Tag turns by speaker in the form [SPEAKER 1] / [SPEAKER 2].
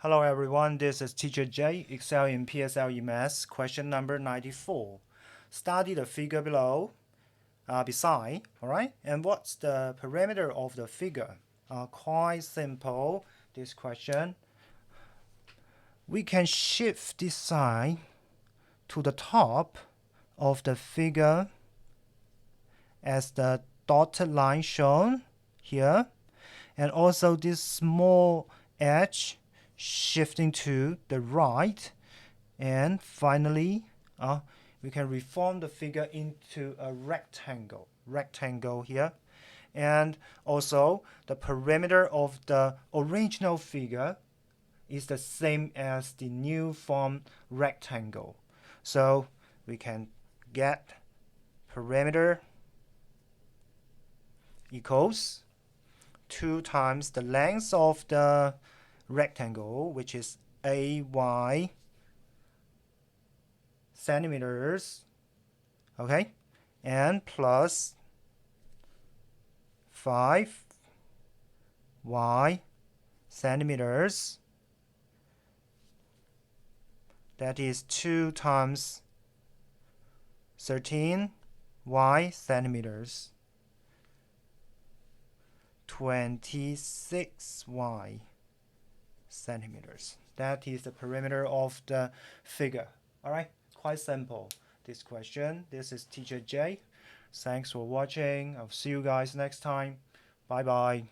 [SPEAKER 1] Hello everyone, this is Teacher J, Excel in PSLE Maths, question number 94. Study the figure below, beside, alright? And what's the parameter of the figure? Quite simple, this question. We can shift this sign to the top of the figure as the dotted line shown here. And also this small edge shifting to the right, and finally we can reform the figure into a rectangle here. And also the perimeter of the original figure is the same as the new form rectangle, so we can get perimeter equals 2 times the length of the rectangle, which is AY centimeters, okay, and plus 5Y centimeters, that is 2 times 13Y centimeters, 26Y centimeters. That is the perimeter of the figure. Alright, quite simple, this question. This is Teacher J. Thanks for watching. I'll see you guys next time. Bye bye.